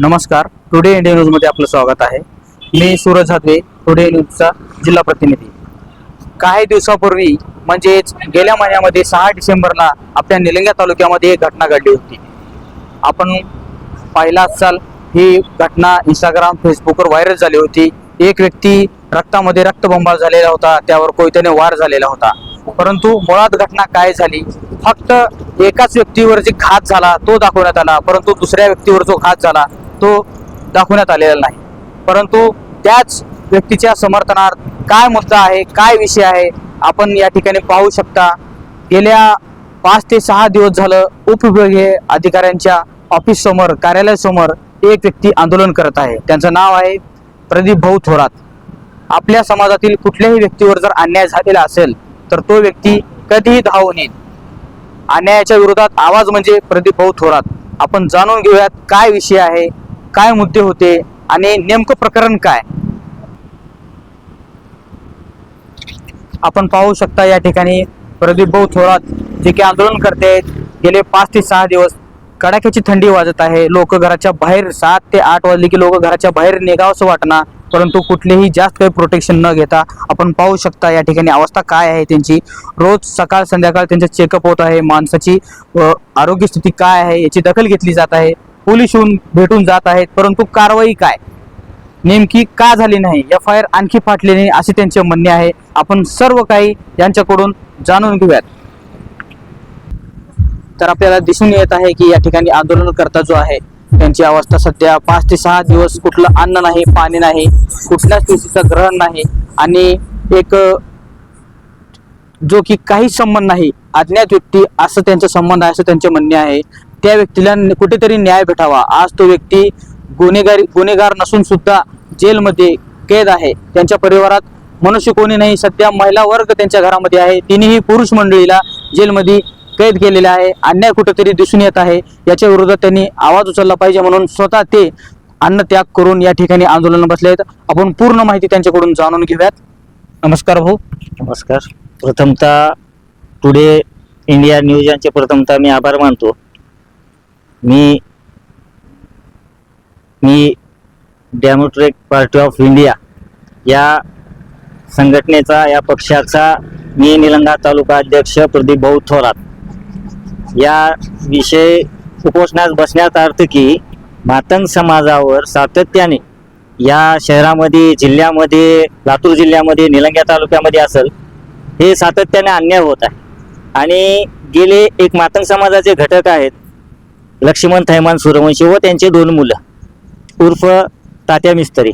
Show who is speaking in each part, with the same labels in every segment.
Speaker 1: नमस्कार. Today India न्यूजमध्ये आपलं स्वागत आहे. मी सूरज हातवे, टुडे न्यूजचा जिल्हा प्रतिनिधी. काही दिवसापूर्वी म्हणजेच गेल्या महिन्यामध्ये 6 डिसेंबरला आपल्या निलंगा तालुक्यामध्ये एक घटना घडली होती. आपण पाहिला असाल, ही घटना इंस्टाग्राम फेसबुकवर व्हायरल झाली होती. एक व्यक्ती रक्तामध्ये रक्तबंबाळ झालेला होता, त्यावर कोयत्याने वार झालेला होता. परंतु मुळात घटना काय झाली, फक्त एकाच व्यक्तीवर जे घात झाला तो दाखवण्यात आला, परंतु दुसऱ्या व्यक्तीवर जो घात झाला तो दाखवण्यात आलेला नाही. परंतु त्याच व्यक्तीच्या समर्थनार्थ काय मुद्दा आहे, काय विषय आहे, आपण या ठिकाणी पाहू शकता. गेल्या 5 ते 6 दिवस झालं उपविभागीय अधिकाऱ्यांच्या ऑफिस समोर, कार्यालयासमोर एक व्यक्ती आंदोलन करत आहे. त्यांचं नाव आहे प्रदीप भाऊ थोरात. आपल्या समाजातील कुठल्याही व्यक्तीवर जर अन्याय झालेला असेल तर तो व्यक्ती कधीही धावून येईल. अन्यायाच्या विरोधात आवाज म्हणजे प्रदीप भाऊ थोरात. आपण जाणून घेऊयात काय विषय आहे, काय मुद्दे होते आणि नेमकं प्रकरण काय. आपण पाहू शकता या ठिकाणी प्रदीप भाऊ थोरात जे की आंदोलन करते आहेत. गेले 5 ते 6 दिवस कडाक्याची थंडी वाजत आहे. लोक घराच्या बाहेर 7 ते 8 वाजले की लोक घराच्या बाहेर निघावंसं वाटणार, परंतु कुठलेही जास्त काही प्रोटेक्शन न घेता आपण पाहू शकता या ठिकाणी अवस्था काय आहे त्यांची. रोज सकाळ संध्याकाळ त्यांचं चेकअप होत आहे. माणसाची आरोग्य स्थिती काय आहे याची दखल घेतली जात आहे. पोलीस येऊन भेटून जात आहेत, परंतु कारवाई काय नेमकी का झाली नाही, FIR आणखी फाटली नाही असे त्यांचे म्हणणे आहे. आपण सर्व काही यांच्याकडून जाणून घेऊयात. तर आपल्याला दिसून येत आहे की या ठिकाणी आंदोलनकर्ता जो आहे त्यांची अवस्था सध्या 5 ते 6 दिवस कुठलं अन्न नाही, पाणी नाही, कुठल्याच गोष्टीचं ग्रहण नाही आणि एक जो की काही संबंध नाही, अज्ञात व्यक्ती असं त्यांचा संबंध आहे असं त्यांचे म्हणणे आहे. त्या व्यक्तीला कुठेतरी न्याय भेटावा. आज तो व्यक्ती गुन्हेगार नसून सुद्धा जेलमध्ये कैद आहे. त्यांच्या परिवारात मनुष्य कोणी नाही. सध्या महिला वर्ग त्यांच्या घरामध्ये आहे. तिन्ही पुरुष मंडळीला जेलमध्ये कैद केलेले आहे. अन्याय कुठेतरी दिसून येत आहे. याच्या विरोधात त्यांनी आवाज उचलला पाहिजे म्हणून स्वतः ते अन्न त्याग करून या ठिकाणी आंदोलन बसले आहेत. आपण पूर्ण माहिती त्यांच्याकडून जाणून घेऊयात. नमस्कार भाऊ.
Speaker 2: नमस्कार. प्रथमतः टुडे इंडिया न्यूज यांचे प्रथमतः मी आभार मानतो. मी डेमोक्रेटिक पार्टी ऑफ इंडिया या संघटनेचा, या पक्षाचा मी निलंगा तालुका अध्यक्ष प्रदीप भाऊ थोरात या विषय उपोषणास बसण्यात अर्थ की मातंग समाजावर सातत्याने या शहरामध्ये, जिल्ह्यामध्ये, लातूर जिल्ह्यामध्ये, निलंगा तालुक्यामध्ये असेल हे सातत्याने अन्याय होत आहे. आणि गेले एक मातंग समाजाचे घटक आहेत लक्ष्मण थैमान सूर्यवंशी व त्यांचे 2 मुलं उर्फ तात्या मिस्त्री.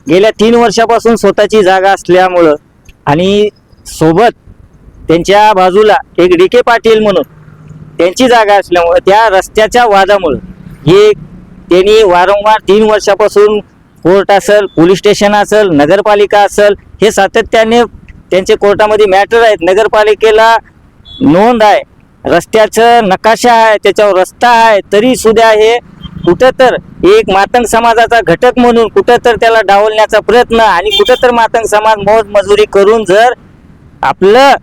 Speaker 2: गेल्या 3 वर्षापासून स्वतःची जागा असल्यामुळं आणि सोबत त्यांच्या बाजूला एक DK पाटील म्हणून त्यांची जागा असल्यामुळं त्या रस्त्याच्या वादामुळं हे त्यांनी वारंवार 3 वर्षापासून कोर्ट असेल, पोलीस स्टेशन असेल, नगरपालिका असेल, हे सातत्याने त्यांचे कोर्टामध्ये मॅटर आहेत. नगरपालिकेला नोंद आहे, रस्त्याचं नकाशा आहे, त्याच्यावर रस्ता आहे, तरी सुद्धा हे कुठं तर एक मातंग समाजाचा घटक म्हणून कुठं तर त्याला डावलण्याचा प्रयत्न आणि कुठं तर मातंग समाज मोजमजुरी करून जर आपलं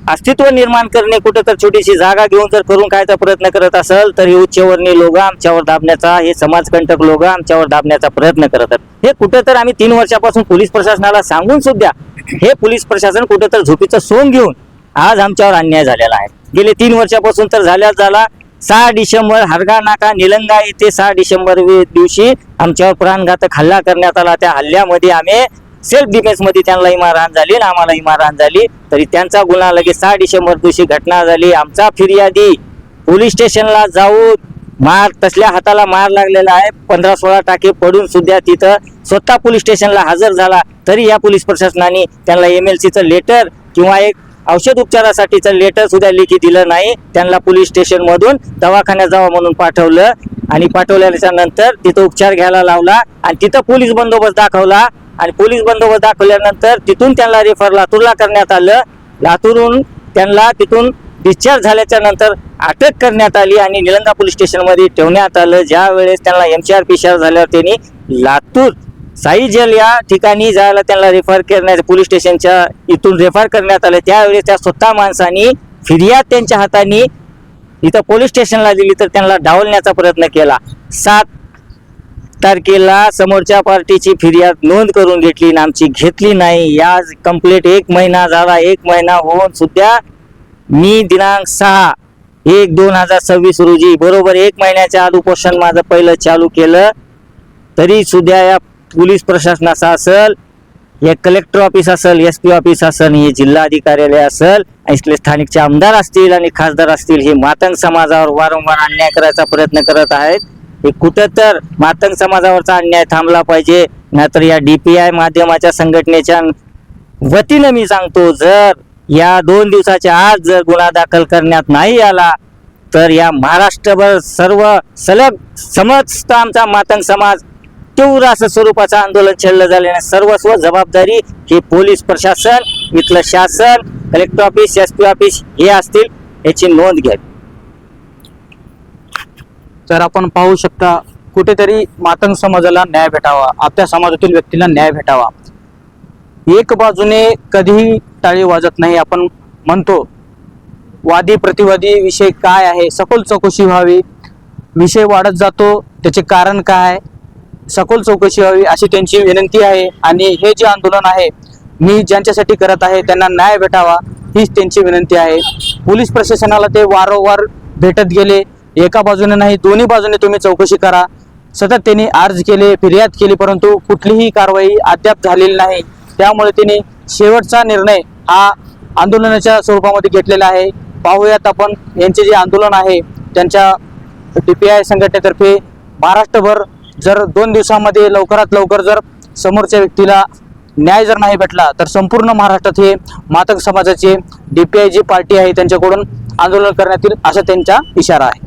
Speaker 2: अस्तित्व निर्माण करणे, कुठं तर छोटीशी जागा घेऊन जर करून खायचा प्रयत्न करत असेल तर हे उच्चवर्णीय लोक आमच्यावर दाबण्याचा, हे समाजकंटक लोक आमच्यावर दाबण्याचा प्रयत्न करतात. हे कुठं तर आम्ही 3 वर्षापासून पोलीस प्रशासनाला सांगून सुद्धा हे पोलीस प्रशासन कुठं तर झोपीचं सोंग घेऊन आज आमच्यावर अन्याय झालेला आहे. गेले 3 वर्षापासून तर झाला 6 डिसेंबर हरगा नाका निलंगा येथे 6 डिसेंबर दिवशी आमच्यावर प्राणघातक हल्ला करण्यात आला. त्या हल्ल्यामध्ये आम्ही सेल्फ डिफेन्स मध्ये त्यांना इमारहाण झाली आणि आम्हाला इमारहाण झाली. तरी त्यांचा गुन्हा लगेच 6 डिसेंबर दिवशी घटना झाली. आमचा फिर्यादी पोलीस स्टेशनला जाऊन तसल्या हाताला मार लागलेला आहे. 15-16 टाके पडून सुद्धा तिथं स्वतः पोलीस स्टेशनला हजर झाला. तरी या पोलीस प्रशासनाने त्यांना MLCचं लेटर किंवा एक औषध उपचारासाठीचं लेटर सुद्धा लेखी दिलं नाही. त्यांना पोलीस स्टेशन मधून दवाखान्यात जावं म्हणून पाठवलं आणि पाठवल्याच्या नंतर तिथं उपचार घ्यायला लावला आणि तिथं पोलीस बंदोबस्त दाखवला आणि पोलीस बंदोबस्त दाखवल्यानंतर तिथून त्यांना रेफर लातूरला करण्यात आलं. लातूरहून त्यांना तिथून डिस्चार्ज झाल्याच्या नंतर अटक करण्यात आली आणि निलंगा पोलीस स्टेशनमध्ये ठेवण्यात आलं. ज्या वेळेस त्यांना MCR PCR झाल्यावर त्यांनी लातूर साई जेल या ठिकाणी जायला त्यांना रेफर करण्यात, पोलीस स्टेशनच्या इथून रेफर करण्यात आलं. त्यावेळेस त्या स्वतः माणसांनी फिर्याद त्यांच्या हाताने इथं पोलीस स्टेशनला दिली तर त्यांना डावलण्याचा प्रयत्न केला. 7 तारखेला समोरच्या पार्टीची फिर्याद नोंद करून घेतली आणि आमची घेतली नाही. या कंप्लीट 1 महिना झाला. 1 महिना होऊन सुद्धा मी दिनांक 6/1/2026 रोजी बरोबर 1 महिन्याच्या आधी उपोषण माझं पहिलं चालू केलं. तरी सुद्धा या पोलीस प्रशासनाचा असेल, या कलेक्टर ऑफिस असेल, SP ऑफिस असेल, हे जिल्हाधिकार्यालय असेल, इथले स्थानिकचे आमदार असतील आणि खासदार असतील, हे मातंग समाजावर वारंवार अन्याय करायचा प्रयत्न करत आहेत. हे कुठं तर मातंग समाजावरचा अन्याय थांबला पाहिजे. नाहीतर या DPI माध्यमाच्या संघटनेच्या वतीनं मी सांगतो, जर या 2 दिवसाच्या आत जर गुन्हा दाखल करण्यात नाही आला तर या महाराष्ट्रभर सर्व सलग समस्त आमचा मातंग समाज तीव्र असं स्वरूपाचं आंदोलन छेडलं झाल्याने सर्वस्व जबाबदारी हे पोलीस प्रशासन, इथलं शासन, कलेक्टर ऑफिस, SP ऑफिस हे असतील, याची नोंद घ्यावी.
Speaker 1: तर आपण पाहू शकता, कुठेतरी मातंग समाजाला न्याय भेटावा, आपल्या समाजातील व्यक्तीला न्याय भेटावा. एक बाजूने कधीही टाळी वाजत नाही. आपण म्हणतो वादी प्रतिवादी विषय काय आहे, सखोल चौकशी व्हावी. विषय वाढत जातो, त्याचे कारण काय, सखोल चौकशी व्हावी अशी त्यांची विनंती आहे. आणि हे जे आंदोलन आहे मी ज्यांच्यासाठी करत आहे त्यांना न्याय भेटावा हीच त्यांची विनंती आहे. पोलीस प्रशासनाला ते वारंवार भेटत गेले, एका बाजूने नाही दोन्ही बाजूने तुम्ही चौकशी करा. सतत त्यांनी अर्ज केले, फिर्याद केली, परंतु कुठलीही कारवाई अद्याप झालेली नाही. त्यामुळे त्यांनी शेवटचा निर्णय हा आंदोलनाच्या स्वरूपामध्ये घेतलेला आहे. पाहूयात आपण यांचे जे आंदोलन आहे त्यांच्या DPI संघटनेतर्फे महाराष्ट्रभर जर 2 दिवसामध्ये लवकरात लवकर जर समोरच्या व्यक्तीला न्याय जर नाही भेटला तर संपूर्ण महाराष्ट्रात हे मातंग समाजाचे DPI जी पार्टी आहे त्यांच्याकडून आंदोलन करण्यात येईल असा त्यांचा इशारा आहे.